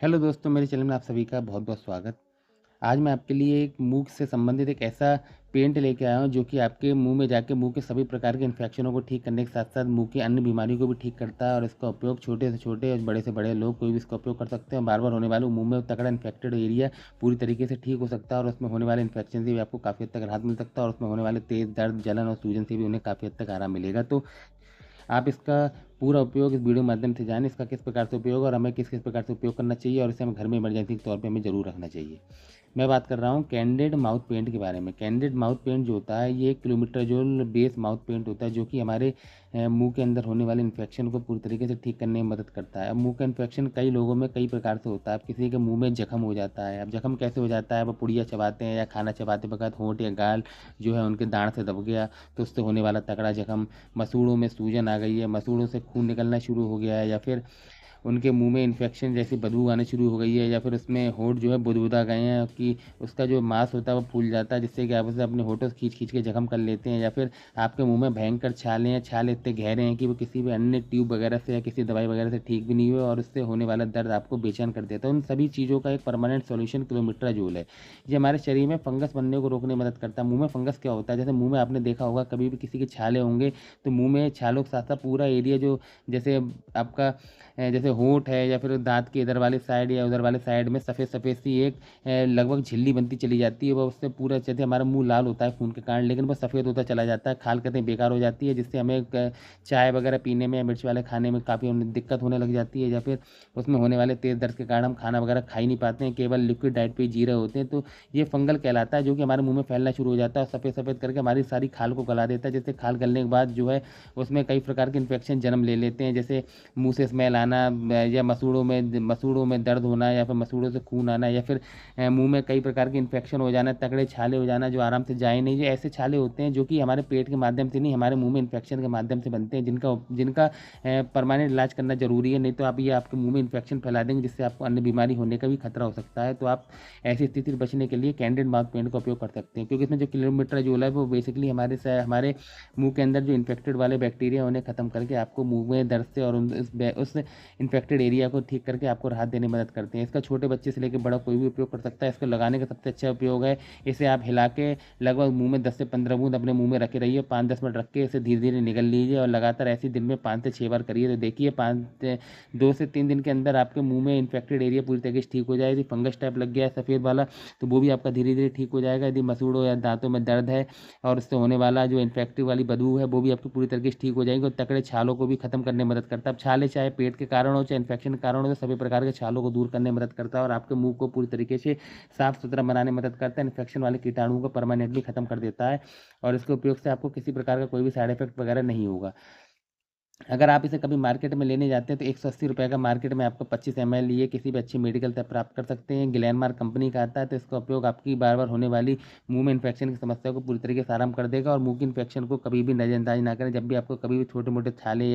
Hello दोस्तों, मेरे channel में आप सभी का बहुत-बहुत स्वागत। आज मैं आपके लिए एक मुँह से संबंधित एक ऐसा पेंट लेके आया हूँ जो कि आपके मुँह में जाके मुँह के सभी प्रकार के इन्फेक्शनों को ठीक करने के साथ-साथ मुँह की अन्य बीमारियों को भी ठीक करता है और इसका उपयोग छोटे से छोटे और बड़े से बड़े लोग कोई भी इसका उपयोग कर सकते हैं। बार-बार होने वाले मुँह में तगड़ा इन्फेक्टेड एरिया पूरी तरीके से ठीक हो सकता है और उसमें होने वाले इन्फेक्शन से भी आपको काफ़ी हद तक राहत मिल सकता है और उसमें होने वाले तेज़ दर्द, जलन और सूजन से भी उन्हें काफ़ी हद तक आराम मिलेगा। तो आप इसका पूरा उपयोग इस वीडियो के माध्यम से जानें, इसका किस प्रकार से उपयोग और हमें किस-किस प्रकार से उपयोग करना चाहिए और इसे हमें घर में इमरजेंसी के तौर पे हमें ज़रूर रखना चाहिए। मैं बात कर रहा हूँ कैंडिड माउथ पेंट के बारे में। कैंडिड माउथ पेंट जो होता है, ये क्लोमेट्राज़ोल बेस माउथ पेंट होता है जो कि हमारे मुँह के अंदर होने वाले इन्फेक्शन को पूरी तरीके से ठीक करने में मदद करता है। अब मुँह का इन्फेक्शन कई लोगों में कई प्रकार से होता है। अब किसी के मुँह में जख्म हो जाता है। अब जख्म कैसे हो जाता है? वो पुड़िया चबाते हैं या खाना चबाते वक़्त होंठ या गाल जो है उनके दाँत से दब गया, तो उससे होने वाला तगड़ा जख्म। मसूड़ों में सूजन आ गई है, मसूड़ों से खून निकलना शुरू हो गया है या फिर उनके मुँह में इन्फेक्शन जैसी बदबू आनी शुरू हो गई है या फिर उसमें होंठ जो है बुदबुदा गए हैं कि उसका जो मांस होता है वो फूल जाता है, जिससे कि आप उसे अपने होठों से खींच-खींच के ज़ख्म कर लेते हैं या फिर आपके मुँह में भयंकर छाले हैं, छाले इतने गहरे हैं कि वो किसी भी अन्य ट्यूब वगैरह से या किसी दवाई वगैरह से ठीक भी नहीं हुए और उससे होने वाला दर्द आपको बेचैन कर देता है। उन सभी चीज़ों का एक परमानेंट सॉल्यूशन क्लोमेट्राज़ोल है। ये हमारे शरीर में फंगस बनने को रोकने में मदद करता है। मुँह में फंगस क्या होता है? जैसे मुँह में आपने देखा होगा कभी भी किसी के छाले होंगे, तो मुँह में छालों के साथ-साथ पूरा एरिया जो जैसे आपका जैसे होंठ है या फिर दाँत के इधर वाली साइड या उधर वाले साइड में सफ़ेद-सफ़ेद सी एक लगभग झिल्ली बनती चली जाती है। वो उससे पूरा जैसे हमारा मुँह लाल होता है खून के कारण, लेकिन वो सफ़ेद होता चला जाता है। खाल कहते हैं बेकार हो जाती है, जिससे हमें क चाय वगैरह पीने में या मिर्च वाले खाने में काफ़ी हमें दिक्कत होने लग जाती है या फिर उसमें होने वाले तेज़ दर्द के कारण हम खाना वगैरह खा ही नहीं पाते हैं, केवल लिक्विड डाइट पे ही जी रहे होते हैं। तो ये फंगल कहलाता है जो कि हमारे मुँह में फैलना शुरू हो जाता है और सफ़ेद-सफ़ेद करके हमारी सारी खाल को गला देता है। जैसे खाल गलने के बाद जो है उसमें कई प्रकार के इन्फेक्शन जन्म ले लेते हैं, जैसे मुँह से स्मेल आना या मसूड़ों में दर्द होना या फिर मसूड़ों से खून आना या फिर मुँह में कई प्रकार के इन्फेक्शन हो जाना, तगड़े छाले हो जाना जो आराम से जाए नहीं। ये ऐसे छाले होते हैं जो कि हमारे पेट के माध्यम से नहीं, हमारे मुँह में इन्फेक्शन के माध्यम से बनते हैं, जिनका जिनका परमानेंट इलाज करना ज़रूरी है, नहीं तो आप ये आपके मुँह में इन्फेक्शन फैला देंगे, जिससे आपको अन्य बीमारी होने का भी खतरा हो सकता है। तो आप ऐसी स्थिति से बचने के लिए कैंडिड माउथ पेंट का उपयोग कर सकते हैं, क्योंकि इसमें जो किलोमीटर है वो बेसिकली हमारे मुँह के अंदर जो इन्फेक्टेड वाले बैक्टीरिया हैं, उन्हें खत्म करके आपको मुँह में दर्द से और उस इन्फेक्टेड एरिया को ठीक करके आपको राहत देने में मदद करते हैं। इसका छोटे बच्चे से लेकर बड़ा कोई भी उपयोग कर सकता है। इसको लगाने का सबसे अच्छा उपयोग है, इसे आप हिला के लगभग मुँह में 10 से 15 बूँद अपने मुँह में रखे रहिए, 5-10 मिनट रख के इसे धीरे-धीरे निगल लीजिए और लगातार ऐसे ही दिन में 5 से 6 बार करिए, तो देखिए 2 से 3 दिन के अंदर आपके मुँह में इन्फेक्टेड एरिया पूरी तरीके से ठीक हो जाए। यदि फंगस टाइप लग गया है सफ़ेद वाला, तो वो भी आपका धीरे-धीरे ठीक हो जाएगा। यदि मसूड़ों या दाँतों में दर्द है और उससे होने वाला जो इन्फेक्टिव वाली बदबू है, वो भी आपकी पूरी तरीके से ठीक हो जाएगी और तकड़े छालों को भी खत्म करने में मदद करता है। अब छाले चाहे पेट के कारण हो, चाहे इन्फेक्शन के कारण हो, तो सभी प्रकार के छालों को दूर करने में मदद करता है और आपके मुँह को पूरी तरीके से साफ-सुथरा बनाने में मदद करता है। इन्फेक्शन वाले कीटाणुओं को परमानेंटली खत्म कर देता है और इसके उपयोग से आपको किसी प्रकार का कोई भी साइड इफ़ेक्ट वगैरह नहीं होगा। अगर आप इसे कभी मार्केट में लेने जाते हैं तो ₹180 का मार्केट में आपको 25 एमएल ये किसी भी अच्छी मेडिकल से प्राप्त कर सकते हैं। ग्लेनमार्क कंपनी का आता है, तो इसका उपयोग आपकी बार-बार होने वाली मुँह में इन्फेक्शन की समस्या को पूरी तरीके से आराम कर देगा और मुँह की इन्फेक्शन को कभी भी नज़रअंदाज ना करें। जब भी आपको कभी भी छोटे-मोटे छाले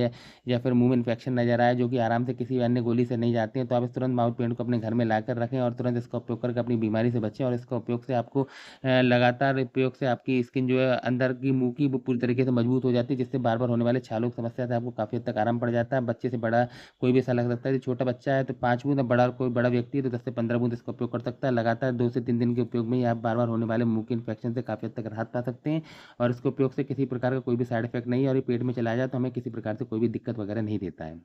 या फिर मुँह में इन्फेक्शन नज़र आए जो कि आराम से किसी अन्य गोली से नहीं जाते हैं, तो आप इस तुरंत माउथ पेंट को अपने घर में लाकर रखें और तुरंत इसका उपयोग करके अपनी बीमारी से बचें और इसका उपयोग से आपको लगातार उपयोग से आपकी स्किन जो है अंदर की मुँह की वो पूरी तरीके से मजबूत हो जाती है, जिससे बार-बार होने वाले छालों की समस्या से आपको काफ़ी हद तक आराम पड़ जाता है। बच्चे से बड़ा कोई भी ऐसा लग सकता है, यदि छोटा बच्चा है तो 5 बूँद और कोई बड़ा व्यक्ति है तो 10 से 15 बूँद इसका उपयोग कर सकता है। लगातार 2 से 3 दिन के उपयोग में ही आप बार-बार होने वाले मुँह के इन्फेक्शन से काफ़ी हद तक राहत पा सकते हैं और इसके उपयोग से किसी प्रकार का कोई भी साइड इफ़ेक्ट नहीं है और ये पेट में चला जाए तो हमें किसी प्रकार से कोई भी दिक्कत वगैरह नहीं देता है।